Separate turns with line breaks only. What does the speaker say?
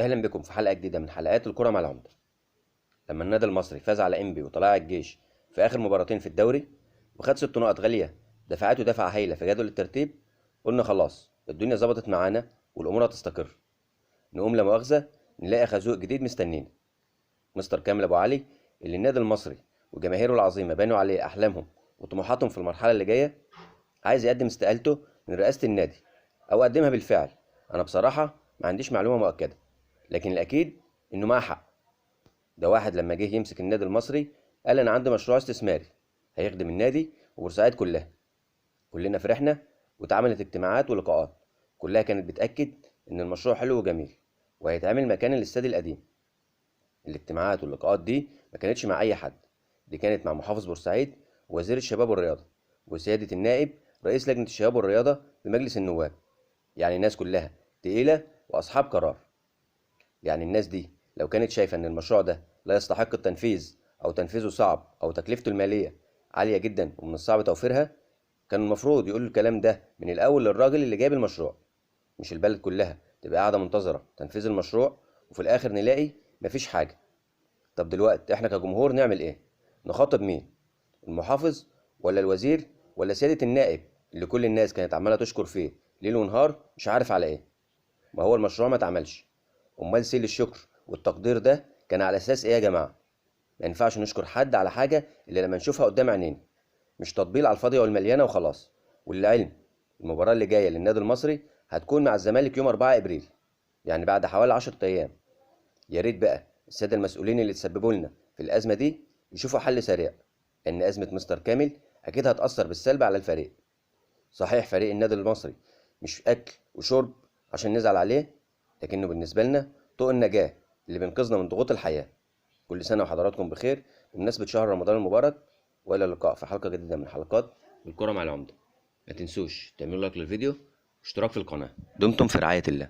اهلا بكم في حلقه جديده من حلقات الكره مع العمده. لما النادي المصري فاز على انبي وطلائع الجيش في اخر مباراتين في الدوري وخد 6 نقط غاليه دفعته دفعه هايله في جدول الترتيب، قلنا خلاص الدنيا ظبطت معانا والامور هتستقر. نقوم لا مؤاخذه نلاقي خازوق جديد مستنينا. مستر كامل ابو علي اللي النادي المصري وجماهيره العظيمه بانوا عليه احلامهم وطموحاتهم في المرحله اللي جايه، عايز يقدم استقالته من رئاسه النادي او قدمها بالفعل. انا بصراحه ما عنديش معلومه مؤكده، لكن الاكيد انه معاه حق. ده واحد لما جه يمسك النادي المصري قال انا عندي مشروع استثماري هيخدم النادي وبورسعيد كلها. كلنا فرحنا واتعملت اجتماعات ولقاءات كلها كانت بتأكد ان المشروع حلو وجميل وهيتعمل مكان الاستاد القديم. الاجتماعات واللقاءات دي ما كانتش مع اي حد، دي كانت مع محافظ بورسعيد ووزير الشباب والرياضة وسيادة النائب رئيس لجنة الشباب والرياضة بمجلس النواب. يعني الناس كلها تقيلة واصحاب قرار. يعني الناس دي لو كانت شايفة ان المشروع ده لا يستحق التنفيذ او تنفيذه صعب او تكلفته المالية عالية جدا ومن الصعب توفيرها، كان المفروض يقول الكلام ده من الاول للراجل اللي جايب المشروع، مش البلد كلها تبقى قاعدة منتظرة تنفيذ المشروع وفي الاخر نلاقي مفيش حاجة. طب دلوقتي احنا كجمهور نعمل ايه؟ نخاطب مين؟ المحافظ ولا الوزير ولا سيادة النائب اللي كل الناس كانت عمالة تشكر فيه ليل ونهار مش عارف على ايه؟ ما هو المشروع ما اتعملش. امال سيل الشكر والتقدير ده كان على اساس ايه يا جماعه؟ ما ينفعش نشكر حد على حاجه اللي لما نشوفها قدام عينينا، مش تطبيل على الفاضيه والمليانه وخلاص. وللعلم المباراه اللي جايه للنادي المصري هتكون مع الزمالك يوم 4 ابريل، يعني بعد حوالي 10 ايام. يا ريت بقى الساده المسؤولين اللي تسببوا لنا في الازمه دي يشوفوا حل سريع، لان ازمه مستر كامل اكيد هتاثر بالسلب على الفريق. صحيح فريق النادي المصري مش اكل وشرب عشان نزعل عليه، لكنه بالنسبه لنا طوق النجاه اللي بينقذنا من ضغوط الحياه. كل سنه وحضراتكم بخير بمناسبه شهر رمضان المبارك، والى اللقاء في حلقه جديده من حلقات الكره مع العمده. ما تنسوش تعملوا لايك للفيديو واشتراك في القناه. دمتم في رعايه الله.